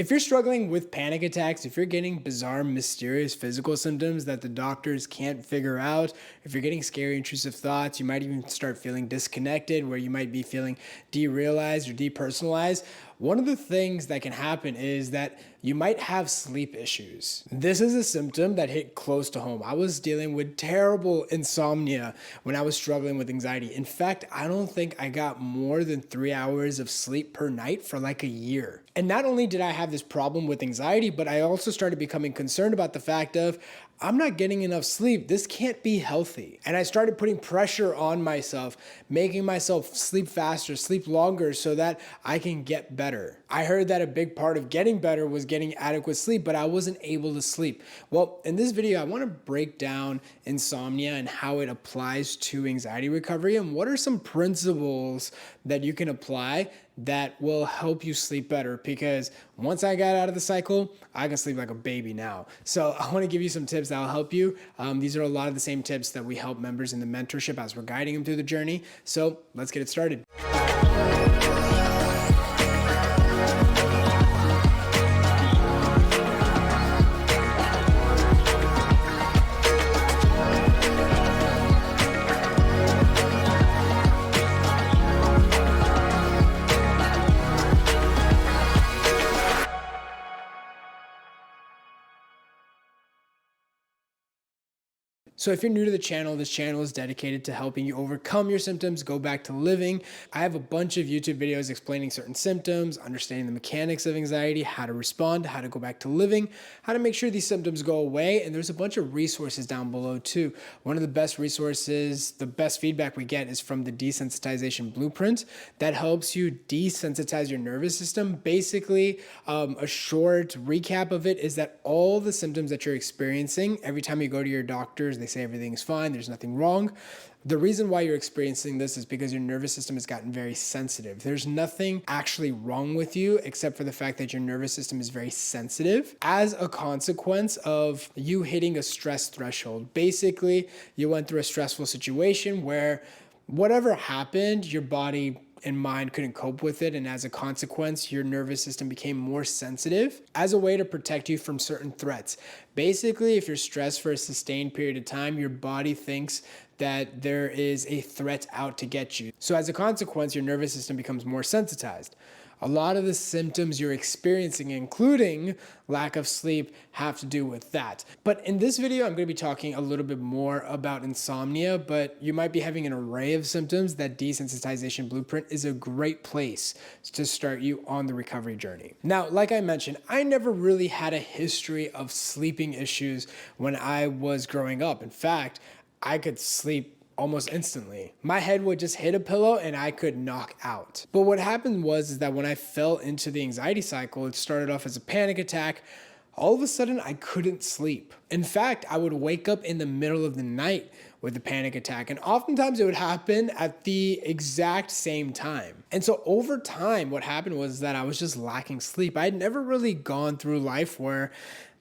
If you're struggling with panic attacks, if you're getting bizarre, mysterious physical symptoms that the doctors can't figure out, if you're getting scary, intrusive thoughts, you might even start feeling disconnected, where you might be feeling derealized or depersonalized. One of the things that can happen is that you might have sleep issues. This is a symptom that hit close to home. I was dealing with terrible insomnia when I was struggling with anxiety. In fact, I don't think I got more than 3 hours of sleep per night for like a year. And not only did I have this problem with anxiety, but I also started becoming concerned about the fact of, I'm not getting enough sleep. This can't be healthy. And I started putting pressure on myself, making myself sleep faster, sleep longer so that I can get better. I heard that a big part of getting better was getting adequate sleep, but I wasn't able to sleep. Well, in this video, I want to break down insomnia and how it applies to anxiety recovery and what are some principles that you can apply that will help you sleep better, because once I got out of the cycle, I can sleep like a baby now. So I want to give you some tips that will help you. These are a lot of the same tips that we help members in the mentorship as we're guiding them through the journey. So let's get it started. So if you're new to the channel, this channel is dedicated to helping you overcome your symptoms, go back to living. I have a bunch of YouTube videos explaining certain symptoms, understanding the mechanics of anxiety, how to respond, how to go back to living, how to make sure these symptoms go away. And there's a bunch of resources down below too. One of the best resources, the best feedback we get is from the Desensitization Blueprint that helps you desensitize your nervous system. Basically, a short recap of it is that all the symptoms that you're experiencing, every time you go to your doctors, they say everything's fine, there's nothing wrong. The reason why you're experiencing this is because your nervous system has gotten very sensitive. There's nothing actually wrong with you except for the fact that your nervous system is very sensitive as a consequence of you hitting a stress threshold. Basically, you went through a stressful situation where whatever happened, your body and mind couldn't cope with it, and as a consequence, your nervous system became more sensitive as a way to protect you from certain threats. Basically, if you're stressed for a sustained period of time, your body thinks that there is a threat out to get you. So as a consequence, your nervous system becomes more sensitized. A lot of the symptoms you're experiencing, including lack of sleep, have to do with that. But in this video, I'm going to be talking a little bit more about insomnia, but you might be having an array of symptoms. That Desensitization Blueprint is a great place to start you on the recovery journey. Now, like I mentioned, I never really had a history of sleeping issues when I was growing up. In fact, I could sleep almost instantly. My head would just hit a pillow and I could knock out. But what happened was that when I fell into the anxiety cycle, it started off as a panic attack. All of a sudden, I couldn't sleep. In fact, I would wake up in the middle of the night with a panic attack, and oftentimes it would happen at the exact same time. And so over time, what happened was that I was just lacking sleep. I had never really gone through life where,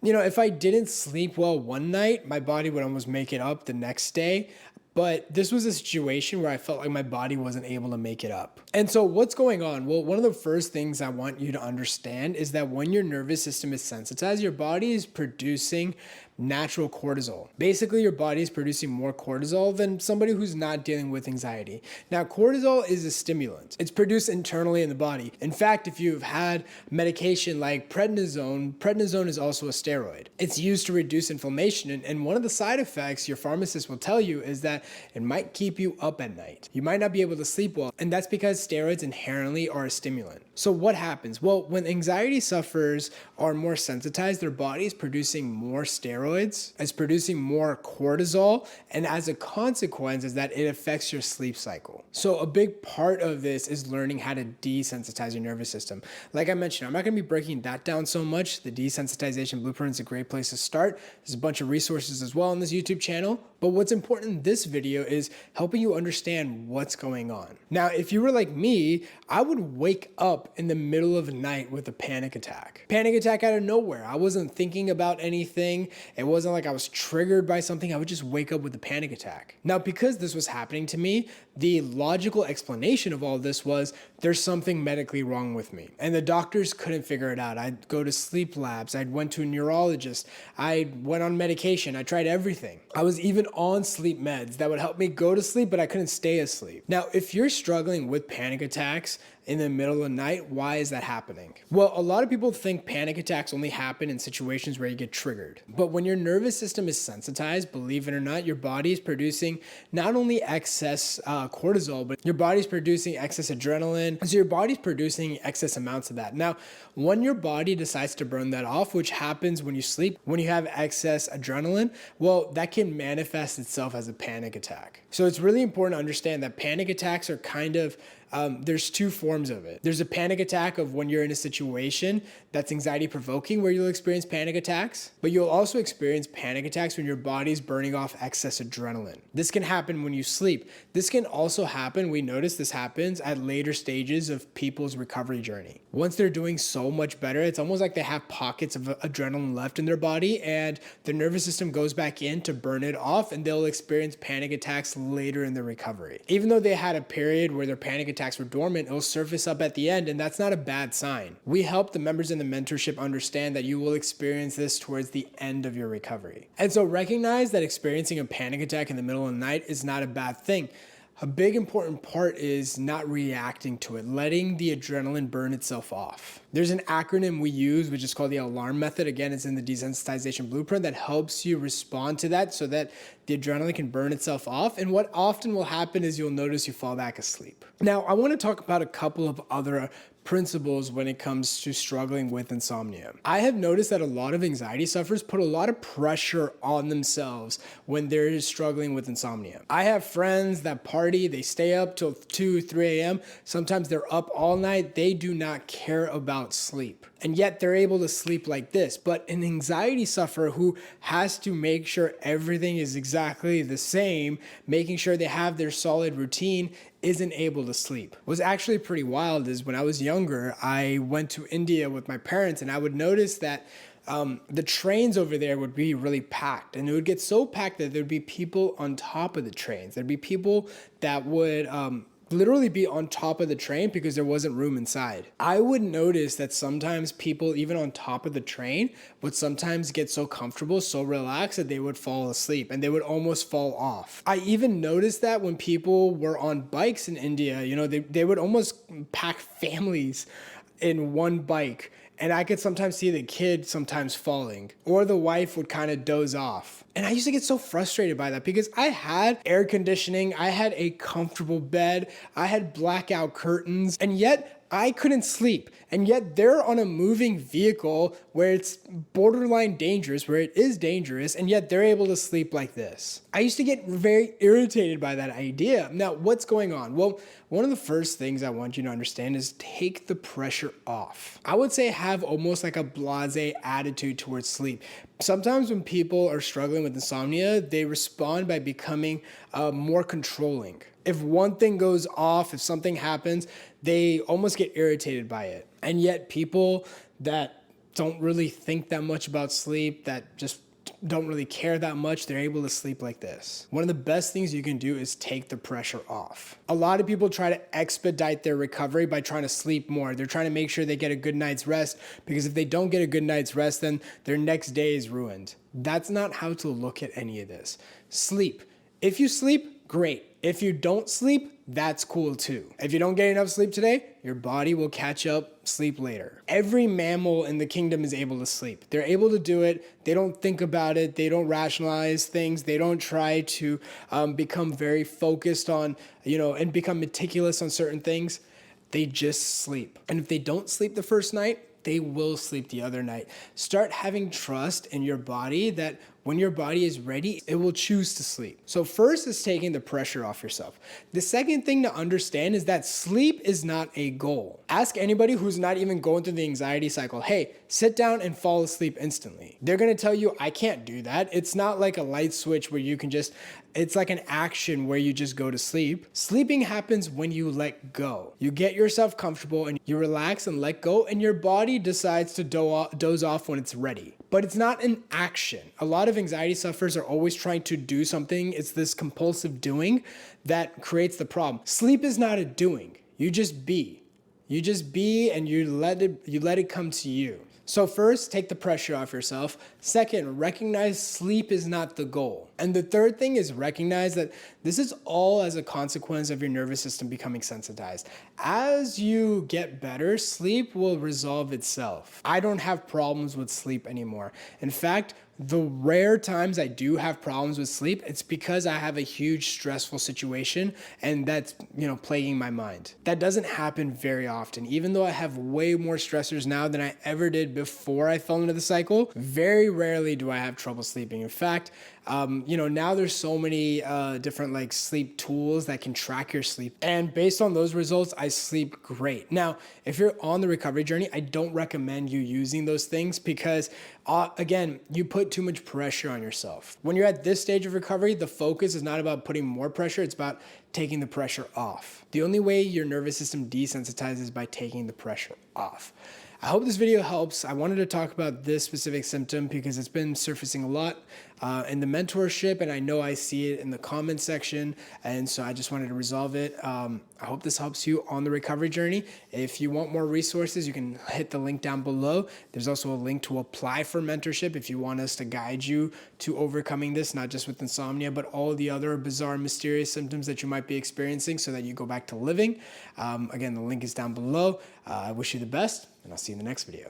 if I didn't sleep well one night, my body would almost make it up the next day. But this was a situation where I felt like my body wasn't able to make it up. And so what's going on? Well, one of the first things I want you to understand is that when your nervous system is sensitized, your body is producing natural cortisol. Basically, your body is producing more cortisol than somebody who's not dealing with anxiety. Now, cortisol is a stimulant. It's produced internally in the body. In fact, if you've had medication like prednisone is also a steroid. It's used to reduce inflammation. And one of the side effects your pharmacist will tell you is that it might keep you up at night. You might not be able to sleep well. And that's because steroids inherently are a stimulant. So what happens? Well, when anxiety sufferers are more sensitized, their body is producing more steroids, is producing more cortisol, and as a consequence is that it affects your sleep cycle. So a big part of this is learning how to desensitize your nervous system. Like I mentioned, I'm not going to be breaking that down so much. The Desensitization Blueprint is a great place to start. There's a bunch of resources as well on this YouTube channel. But what's important in this video video is helping you understand what's going on. Now, if you were like me, I would wake up in the middle of the night with a panic attack. Panic attack out of nowhere. I wasn't thinking about anything. It wasn't like I was triggered by something. I would just wake up with a panic attack. Now, because this was happening to me, the logical explanation of all this was there's something medically wrong with me. And the doctors couldn't figure it out. I'd go to sleep labs. I went to a neurologist. I went on medication. I tried everything. I was even on sleep meds that would help me go to sleep, but I couldn't stay asleep. Now, if you're struggling with panic attacks in the middle of the night, why is that happening? Well, a lot of people think panic attacks only happen in situations where you get triggered. But when your nervous system is sensitized, believe it or not, your body is producing not only excess cortisol, but your body's producing excess adrenaline. So your body's producing excess amounts of that. Now, when your body decides to burn that off, which happens when you sleep, when you have excess adrenaline, well, that can manifest itself as a panic attack. So it's really important to understand that panic attacks are kind of there's two forms of it. There's a panic attack of when you're in a situation that's anxiety provoking where you'll experience panic attacks, but you'll also experience panic attacks when your body's burning off excess adrenaline. This can happen when you sleep. This can also happen, we notice this happens at later stages of people's recovery journey. Once they're doing so much better, it's almost like they have pockets of adrenaline left in their body and their nervous system goes back in to burn it off and they'll experience panic attacks later in the recovery. Even though they had a period where their panic attacks were dormant, it'll surface up at the end, and that's not a bad sign. We help the members in the mentorship understand that you will experience this towards the end of your recovery. And so recognize that experiencing a panic attack in the middle of the night is not a bad thing. A big important part is not reacting to it, letting the adrenaline burn itself off. There's an acronym we use, which is called the ALARM method. Again, it's in the Desensitization Blueprint that helps you respond to that so that the adrenaline can burn itself off. And what often will happen is you'll notice you fall back asleep. Now, I want to talk about a couple of other principles when it comes to struggling with insomnia. I have noticed that a lot of anxiety sufferers put a lot of pressure on themselves when they're struggling with insomnia. I have friends that party, they stay up till 2, 3 a.m. Sometimes they're up all night. They do not care about sleep. And yet they're able to sleep like this. But an anxiety sufferer who has to make sure everything is exactly the same, making sure they have their solid routine, isn't able to sleep. What's actually pretty wild is when I was younger, I went to India with my parents and I would notice that the trains over there would be really packed, and it would get so packed that there'd be people on top of the trains. There'd be people that would literally be on top of the train because there wasn't room inside. I would notice that sometimes people, even on top of the train, would sometimes get so comfortable, so relaxed that they would fall asleep and they would almost fall off. I even noticed that when people were on bikes in India, they would almost pack families in one bike. And I could sometimes see the kid sometimes falling, or the wife would kind of doze off. And I used to get so frustrated by that because I had air conditioning, I had a comfortable bed, I had blackout curtains, and yet I couldn't sleep. And yet they're on a moving vehicle where it's borderline dangerous, where it is dangerous, and yet they're able to sleep like this. I used to get very irritated by that idea. Now, what's going on? Well, one of the first things I want you to understand is take the pressure off. I would say have almost like a blasé attitude towards sleep. Sometimes when people are struggling with insomnia, they respond by becoming more controlling. If one thing goes off, if something happens, they almost get irritated by it. And yet people that don't really think that much about sleep, that just don't really care that much, they're able to sleep like this. One of the best things you can do is take the pressure off. A lot of people try to expedite their recovery by trying to sleep more. They're trying to make sure they get a good night's rest, because if they don't get a good night's rest, then their next day is ruined. That's not how to look at any of this. Sleep. If you sleep, great. If you don't sleep, that's cool too. If you don't get enough sleep today, your body will catch up, sleep later. Every mammal in the kingdom is able to sleep. They're able to do it. They don't think about it. They don't rationalize things. They don't try to become very focused on, and become meticulous on certain things. They just sleep. And if they don't sleep the first night, they will sleep the other night. Start having trust in your body that When your body is ready, it will choose to sleep. So first is taking the pressure off yourself. The second thing to understand is that sleep is not a goal. Ask anybody who's not even going through the anxiety cycle, hey, sit down and fall asleep instantly. They're gonna tell you, I can't do that. It's not like a light switch where you can just, it's like an action where you just go to sleep. Sleeping happens when you let go. You get yourself comfortable and you relax and let go, and your body decides to doze off when it's ready. But it's not an action. A lot of anxiety sufferers are always trying to do something. It's this compulsive doing that creates the problem. Sleep is not a doing. You just be. You just be and you let it come to you. So first, take the pressure off yourself. Second, recognize sleep is not the goal. And the third thing is recognize that this is all as a consequence of your nervous system becoming sensitized. As you get better, sleep will resolve itself. I don't have problems with sleep anymore. In fact, the rare times I do have problems with sleep, it's because I have a huge stressful situation and that's, plaguing my mind. That doesn't happen very often. Even though I have way more stressors now than I ever did before I fell into the cycle, very rarely do I have trouble sleeping. In fact, now there's so many different sleep tools that can track your sleep. And based on those results, I sleep great. Now, if you're on the recovery journey, I don't recommend you using those things because again, you put too much pressure on yourself. When you're at this stage of recovery, the focus is not about putting more pressure, it's about taking the pressure off. The only way your nervous system desensitizes is by taking the pressure off. I hope this video helps. I wanted to talk about this specific symptom because it's been surfacing a lot in the mentorship, and I know I see it in the comment section, and so I just wanted to resolve it. I hope this helps you on the recovery journey. If you want more resources, you can hit the link down below. There's also a link to apply for mentorship if you want us to guide you to overcoming this, not just with insomnia, but all the other bizarre, mysterious symptoms that you might be experiencing so that you go back to living. Again, the link is down below. I wish you the best, and I'll see you in the next video.